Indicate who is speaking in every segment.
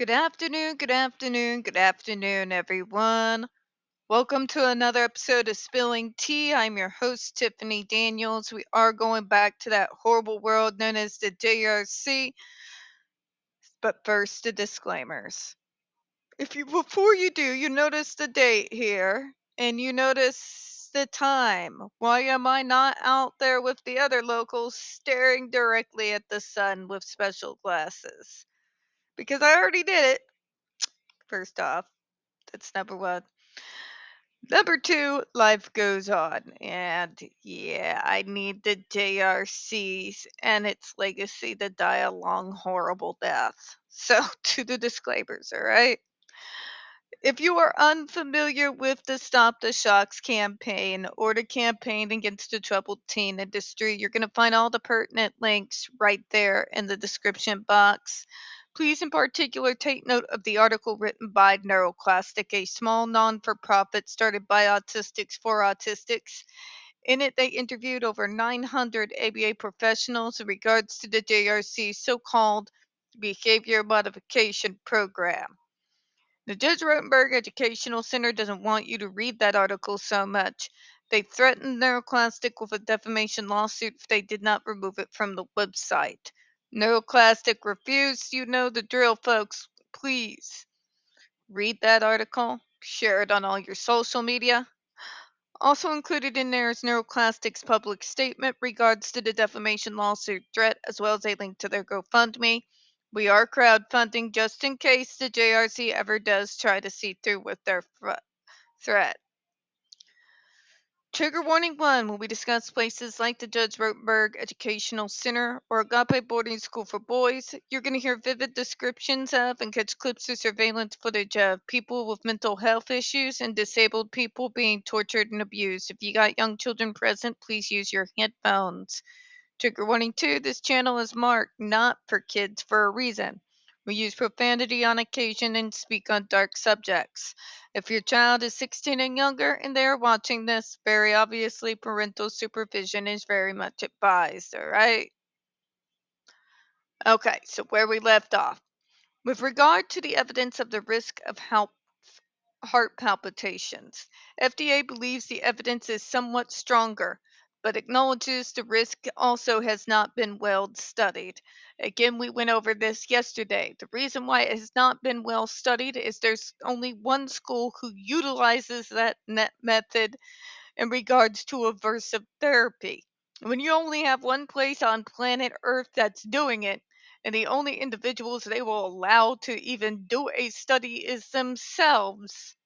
Speaker 1: Good afternoon, good afternoon, everyone. Welcome to another episode of Spilling Tea. I'm your host, Tiffany Daniels. We are going back to that horrible world known as the JRC, but first, the disclaimers. Before you do, you notice the date here, and you notice the time. Why am I not out there with the other locals staring directly at the sun with special glasses? Because I already did it, first off. That's number one. Number two, life goes on. And yeah, I need the JRCs and its legacy to die a long, horrible death. So, to the disclaimers, all right? If you are unfamiliar with the Stop the Shocks campaign or the campaign against the troubled teen industry, you're going to find all the pertinent links right there in the description box. Please, in particular, take note of the article written by NeuroClastic, a small non for profit started by autistics for autistics. In it, they interviewed over 900 ABA professionals in regards to the JRC's so called behavior modification program. The Judge Rotenberg Educational Center doesn't want you to read that article so much. They threatened NeuroClastic with a defamation lawsuit if they did not remove it from the website. NeuroClastic refused. You know the drill, folks. Please read that article, share it on all your social media. Also included in there is NeuroClastic's public statement regards to the defamation lawsuit threat, as well as a link to their GoFundMe. We are crowdfunding just in case the JRC ever does try to see through with their threat. Trigger warning 1 when we discuss places like the Judge Rotenberg Educational Center or Agape Boarding School for Boys. You're going to hear vivid descriptions of and catch clips of surveillance footage of people with mental health issues and disabled people being tortured and abused. If you got young children present, please use your headphones. Trigger warning 2, this channel is marked not for kids for a reason. We use profanity on occasion and speak on dark subjects. If your child is 16 and younger and they are watching this, very obviously parental supervision is very much advised, alright? Okay, so where we left off. With regard to the evidence of the risk of heart palpitations, FDA believes the evidence is somewhat stronger, but acknowledges the risk also has not been well studied. Again, we went over this yesterday. The reason why it has not been well studied is there's only one school who utilizes that method in regards to aversive therapy. When you only have one place on planet Earth that's doing it, and the only individuals they will allow to even do a study is themselves,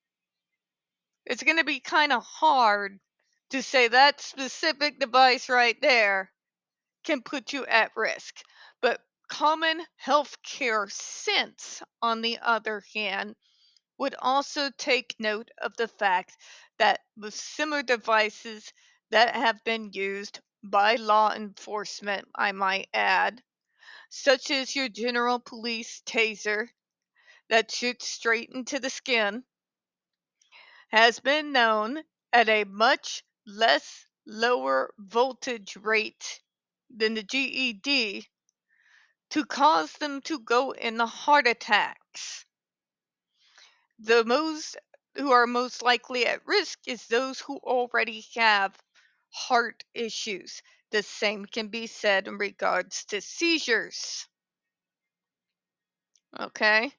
Speaker 1: it's going to be kind of hard to say that specific device right there can put you at risk. But common healthcare sense, on the other hand, would also take note of the fact that with similar devices that have been used by law enforcement, I might add, such as your general police taser that shoots straight into the skin, has been known at a much less lower voltage rate than the GED to cause them to go into heart attacks. The most who are most likely at risk is those who already have heart issues. The same can be said in regards to seizures. Okay?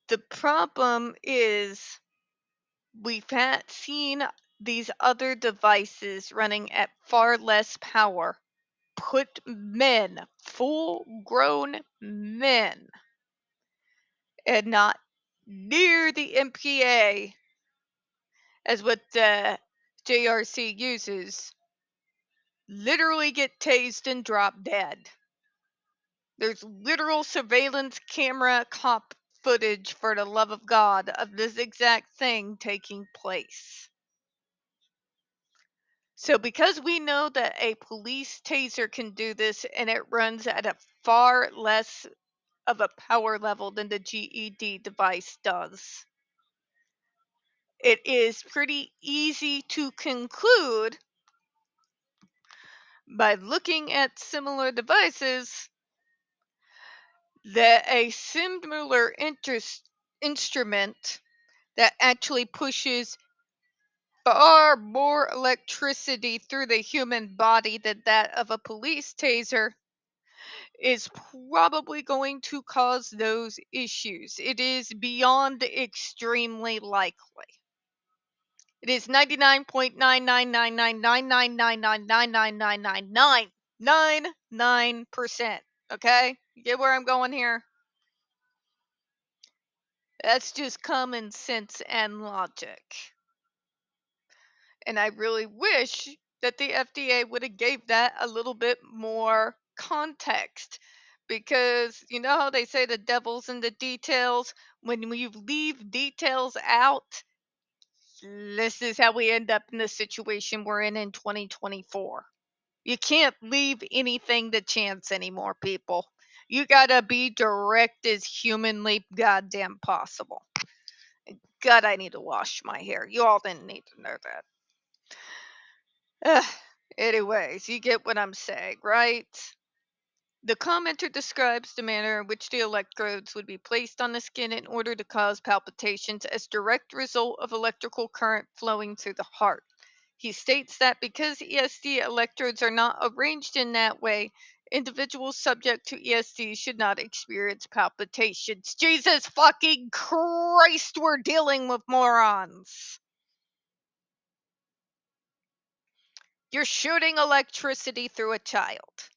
Speaker 1: The problem is we've seen these other devices running at far less power put men, full grown men, and not near the MPA as what the JRC uses, literally get tased and drop dead. There's literal surveillance camera cop footage, for the love of God, of this exact thing taking place. So because we know that a police taser can do this and it runs at a far less of a power level than the GED device does, it is pretty easy to conclude by looking at similar devices that a similar instrument that actually pushes far more electricity through the human body than that of a police taser is probably going to cause those issues. It is beyond extremely likely. It is 99.9999999999999%. Okay? You get where I'm going here? That's just common sense and logic. And I really wish that the FDA would have gave that a little bit more context, because you know how they say the devil's in the details. When you leave details out, this is how we end up in the situation we're in 2024. You can't leave anything to chance anymore, people. You gotta be direct as humanly goddamn possible. God, I need to wash my hair. You all didn't need to know that. Ugh. Anyways, you get what I'm saying, right? The commenter describes the manner in which the electrodes would be placed on the skin in order to cause palpitations as direct result of electrical current flowing through the heart. He states that because ESD electrodes are not arranged in that way, individuals subject to ESD should not experience palpitations. Jesus fucking Christ, we're dealing with morons. You're shooting electricity through a child.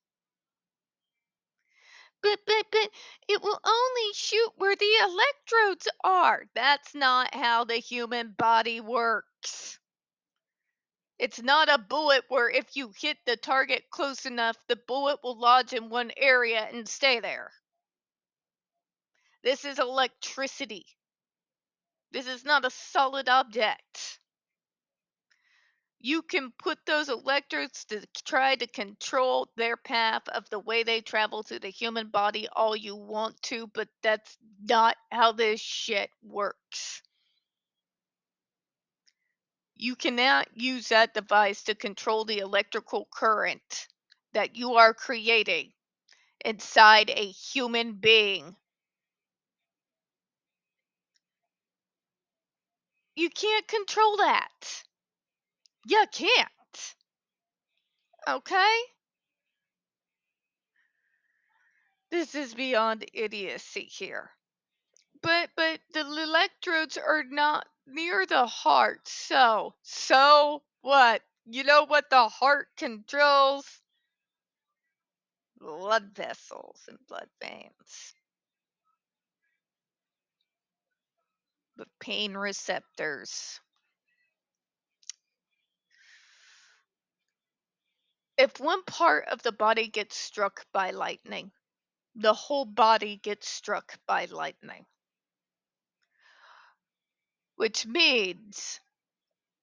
Speaker 1: But it will only shoot where the electrodes are. That's not how the human body works. It's not a bullet where if you hit the target close enough, the bullet will lodge in one area and stay there. This is electricity. This is not a solid object. You can put those electrodes to try to control their path of the way they travel through the human body all you want to, but that's not how this shit works. You cannot use that device to control the electrical current that you are creating inside a human being. You can't control that. You can't. Okay? This is beyond idiocy here. But the electrodes are not near the heart. So what? You know what the heart controls? Blood vessels and blood veins. The pain receptors. If one part of the body gets struck by lightning, the whole body gets struck by lightning. Which means,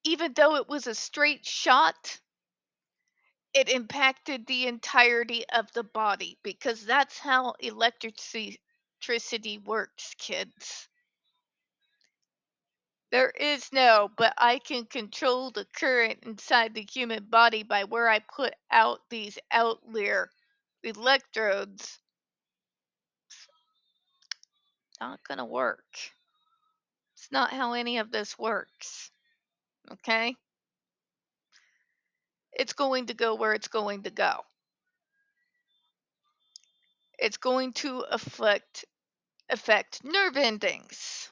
Speaker 1: even though it was a straight shot, it impacted the entirety of the body, because that's how electricity works, kids. There is no, but I can control the current inside the human body by where I put out these outlier electrodes. Not gonna work. It's not how any of this works. Okay? It's going to go where it's going to go. It's going to affect nerve endings.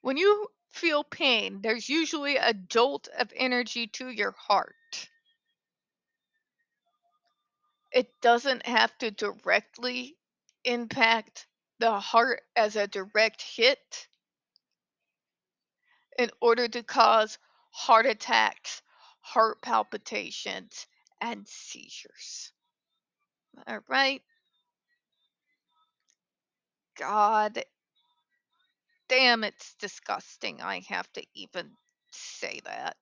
Speaker 1: When you feel pain, there's usually a jolt of energy to your heart. It doesn't have to directly impact the heart as a direct hit in order to cause heart attacks, heart palpitations, and seizures. All right? God damn, it's disgusting. I have to even say that.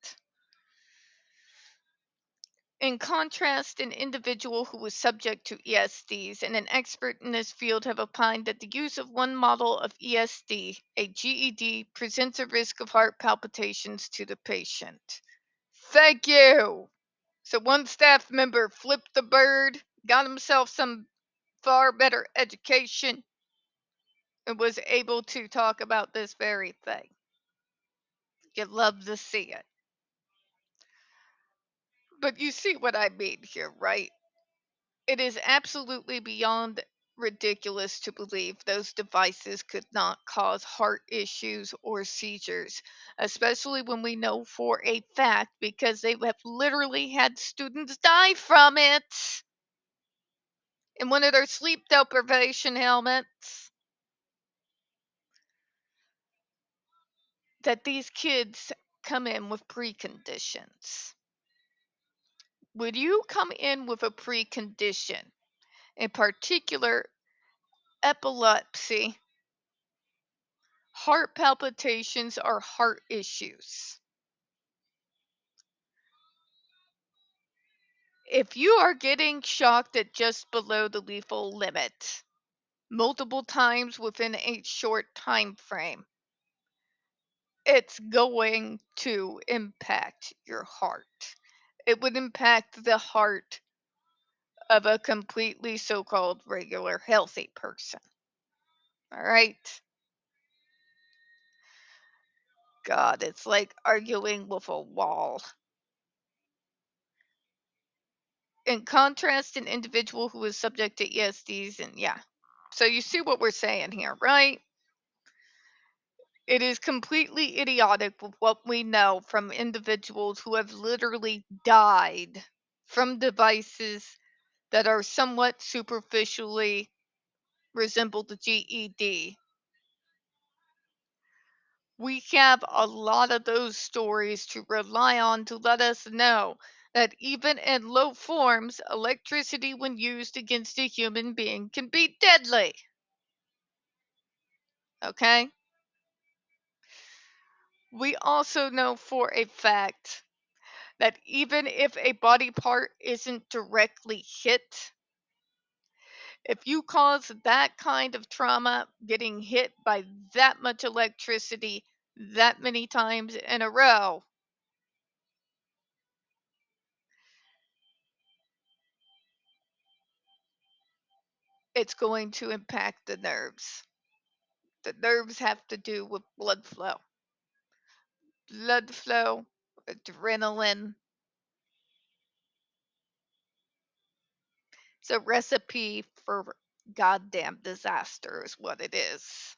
Speaker 1: In contrast, an individual who was subject to ESDs and an expert in this field have opined that the use of one model of ESD, a GED, presents a risk of heart palpitations to the patient. Thank you! So one staff member flipped the bird, got himself some far better education and was able to talk about this very thing. You'd love to see it. But you see what I mean here, right? It is absolutely beyond ridiculous to believe those devices could not cause heart issues or seizures, especially when we know for a fact, because they have literally had students die from it in one of their sleep deprivation helmets, that these kids come in with preconditions. Would you come in with a precondition, in particular epilepsy, heart palpitations, or heart issues? If you are getting shocked at just below the lethal limit multiple times within a short time frame, it's going to impact your heart. It would impact the heart of a completely so-called regular healthy person. All right? God, it's like arguing with a wall. In contrast, an individual who is subject to ESDs, and yeah. So you see what we're saying here, right? It is completely idiotic with what we know from individuals who have literally died from devices that are somewhat superficially resemble the GED. We have a lot of those stories to rely on to let us know that even in low forms, electricity, when used against a human being, can be deadly. Okay? We also know for a fact that even if a body part isn't directly hit, if you cause that kind of trauma, getting hit by that much electricity that many times in a row, it's going to impact the nerves. The nerves have to do with blood flow. Blood flow, adrenaline. It's a recipe for goddamn disaster, is what it is.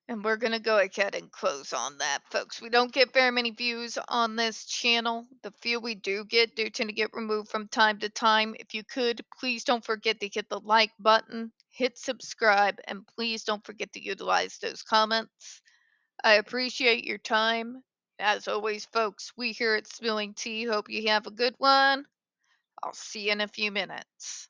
Speaker 1: And we're going to go ahead and close on that, folks. We don't get very many views on this channel. The few we do get do tend to get removed from time to time. If you could, please don't forget to hit the like button, hit subscribe, and please don't forget to utilize those comments. I appreciate your time. As always, folks, we here at Spilling Tea hope you have a good one. I'll see you in a few minutes.